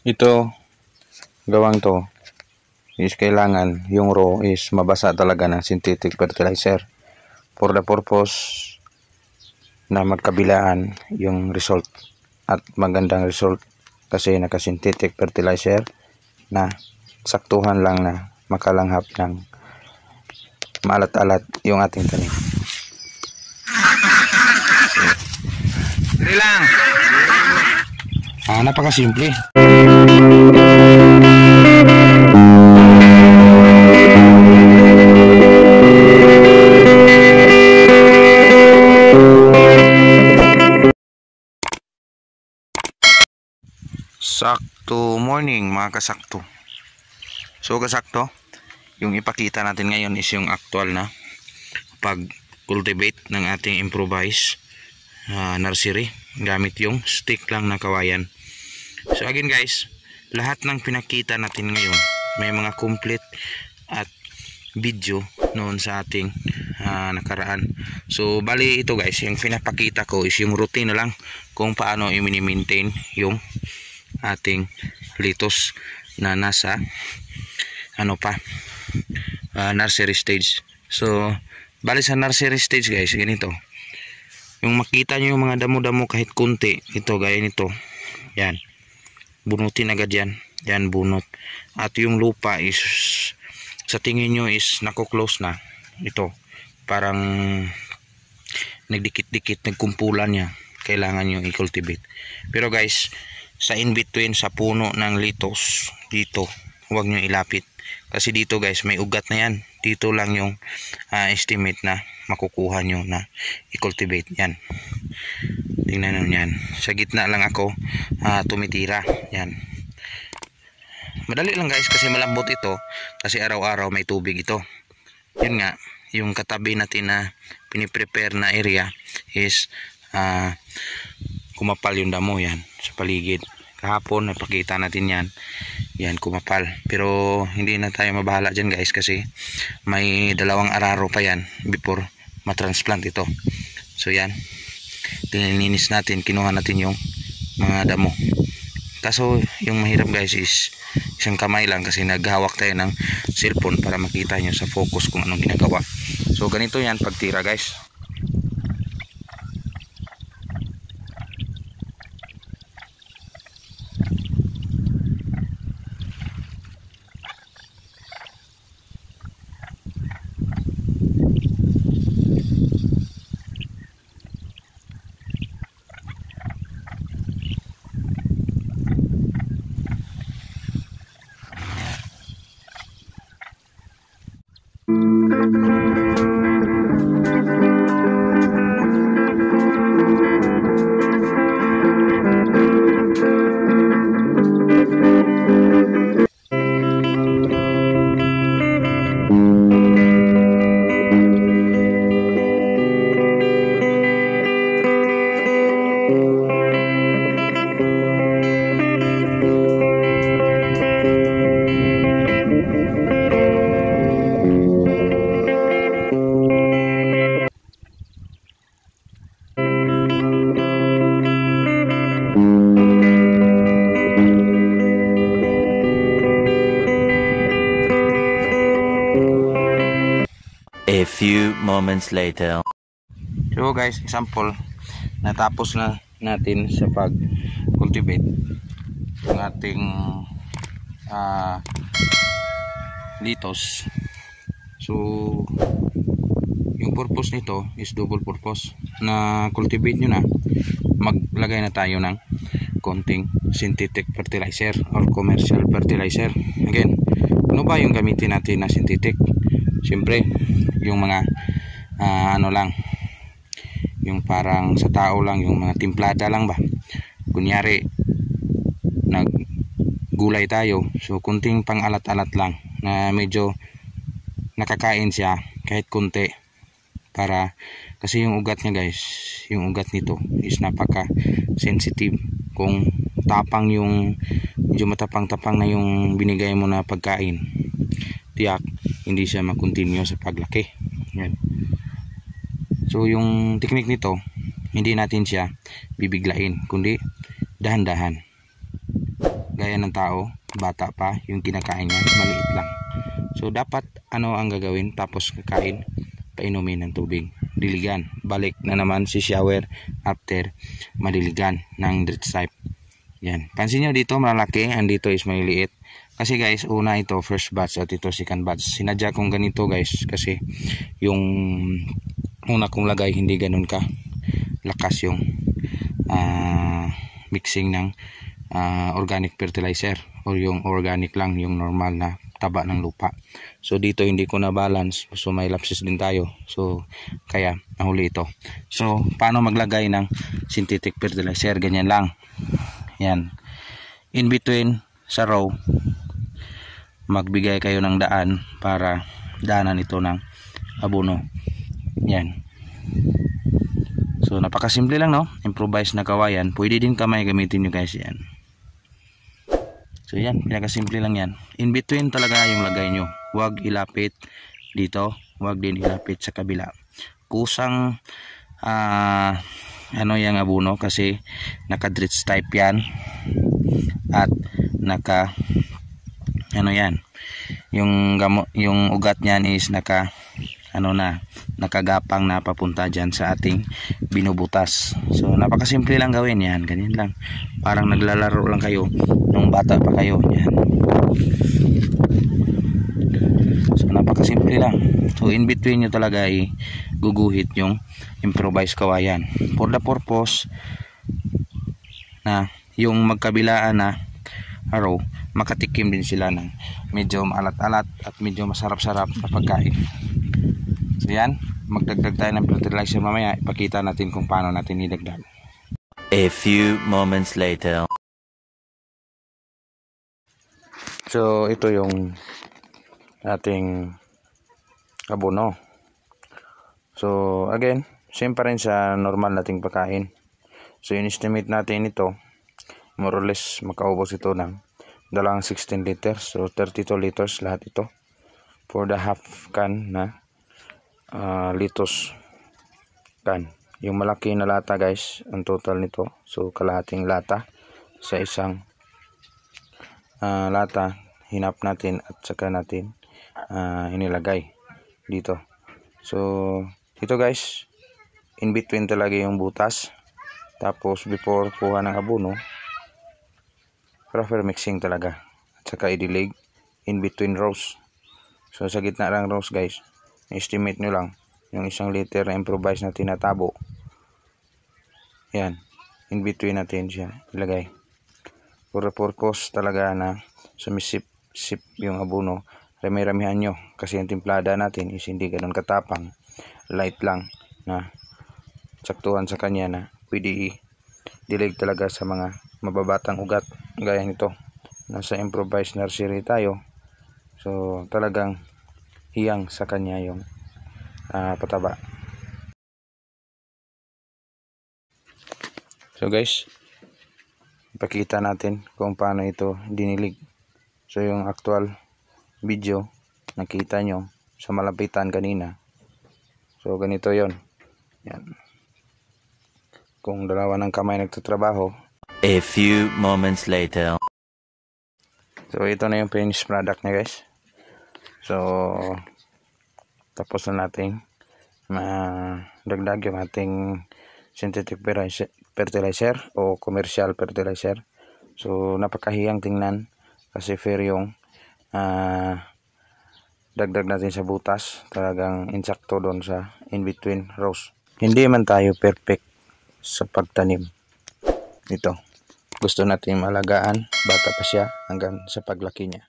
Ito, gawang to is kailangan yung raw is mabasa talaga ng synthetic fertilizer for the purpose na magkabilaan yung result at magandang result, kasi naka-synthetic fertilizer na saktuhan lang na makalanghap ng maalat-alat yung ating tanim. Dali lang. Napakasimple. Sakto morning mga kasakto. So kasakto, yung ipakita natin ngayon is yung actual na pag-cultivate ng ating improvised nursery gamit yung stick lang na kawayan. So again guys, lahat ng pinakita natin ngayon may mga complete at video noon sa ating nakaraan. So bali ito guys, yung pinapakita ko is yung routine na lang kung paano i-maintain yung ating litos na nasa nursery stage. So bali sa nursery stage guys, ganito. Yung makita nyo yung mga damo-damo kahit kunti, ito gaya nito, yan, bunutin agad yan, yan bunot. At yung lupa is sa tingin nyo is nako-close na, ito parang nagdikit-dikit, nagkumpulan niya, kailangan nyo i-cultivate. Pero guys, sa in-between sa puno ng litos, dito huwag nyo ilapit, kasi dito guys may ugat na yan. Dito lang yung estimate na makukuha nyo na i-cultivate. Yan, tingnan nyo yan, sa gitna lang ako tumitira. Yan, madali lang guys kasi malambot ito, kasi araw-araw may tubig ito. Yun nga, yung katabi natin na piniprepare na area is kumapal yung damo yan sa paligid. Kahapon napakita natin yan, yan kumapal, pero hindi na tayo mabahala dyan guys, kasi may 2 araro pa yan before matransplant ito. So yan, tinininis natin, kinuha natin yung mga damo. Kaso yung mahirap guys is isang kamay lang, kasi naghawak tayo ng cellphone para makita nyo sa focus kung anong ginagawa. So ganito yan pagtira guys. A few moments later. So guys, example, natapos na natin sa pag-cultivate ng ating litos. So yung purpose nito is double purpose. Na cultivate nyo na, maglagay na tayo ng konting synthetic fertilizer or commercial fertilizer. Again, ano ba yung gamitin natin na synthetic? Siyempre yung mga lang, yung parang sa tao lang, yung mga timplada lang ba. Kunyari naggulay tayo, so kunting pang alat-alat lang na medyo nakakain siya kahit kunti, para kasi yung ugat niya guys, yung ugat nito is napaka sensitive. Kung tapang yung medyo matapang-tapang na yung binigay mo na pagkain, tiyak hindi siya makontinue sa paglaki. Yan. So yung technique nito, hindi natin siya bibiglain, kundi dahan-dahan. gaya ng tao, bata pa, yung kinakain niya maliit lang. So dapat ano ang gagawin, tapos kakain, painumin ng tubig, diligan, balik na naman si shower after madiligan ng drip type. Yan, pansin nyo dito malaki, andito is maliliit. Kasi guys, una ito first batch at ito second batch. Sinadya kong ganito guys kasi yung una kong lagay hindi ganun ka lakas yung mixing ng organic fertilizer or yung organic lang, yung normal na taba ng lupa. So dito hindi ko na balance, so may lapses din tayo, so kaya nahuli ito. So paano maglagay ng synthetic fertilizer? Ganyan lang, yan, in between sa row magbigay kayo ng daan para daanan ito ng abono. Yan, so napakasimple lang, no? Improvise na kawayan, pwede din kamay gamitin nyo guys. Yan, so yan, pinakasimple lang yan. In between talaga yung lagay nyo, huwag ilapit dito, huwag din ilapit sa kabila. Kusang ano yung abono kasi naka drip type yan at naka ano yan, yung ugat niyan is naka ano na, nakagapang na papunta dyan sa ating binubutas. So napakasimple lang gawin yan, ganyan lang, parang naglalaro lang kayo nung bata pa kayo. Yan, so napakasimple lang. So in between nyo talaga guguhit yung improvised kawayan for the purpose na yung magkabilaan na araw makatikim din sila ng medyo maalat-alat at medyo masarap-sarap na pagkain. So yan, magdagdag tayo ng fertilizer mamaya, ipakita natin kung paano natin idagdag. A few moments later. So ito yung ating abono. So again, same pa rin sa normal nating pagkain. So in-estimate natin ito, more or less makaubos ito ng dalang 16 liters, so 32 liters lahat ito for the half can na litos can. Yung malaki na lata guys, ang total nito, so kalahating lata sa isang lata hinap natin at saka natin inilagay dito. So ito guys, in between talaga yung butas, tapos before kuha ng abono, proper mixing talaga at saka idilig in between rows. So sa gitna ng rows guys, estimate nyo lang yung 1 liter na improvised na tinatabo, yan, in between natin siya ilagay for the purpose talaga na sumisip-sip yung abono. Rami-ramihan nyo kasi yung timplada natin is hindi ganun katapang, light lang na saktuhan sa kanya na pwede i-dilig talaga sa mga mababatang ugat gaya nito. Nasa improvised nursery tayo, so talagang hiyang sa kanya yung pataba. So guys, ipakita natin kung paano ito dinilig. So yung actual video nakita nyo sa malapitan kanina, so ganito yon. Yan, kung dalawa ng kamay nagtatrabaho. A few moments later. So ito na yung finished product niya guys. So tapos na natin dagdag yung ating synthetic fertilizer o commercial fertilizer. So napakahiyang tingnan kasi fair yung dagdag natin sa butas, talagang insakto doon sa in between rows. Hindi man tayo perfect sa pagtanim nito, gusto natin malagaan, bata pa siya hanggang sa paglaki niya.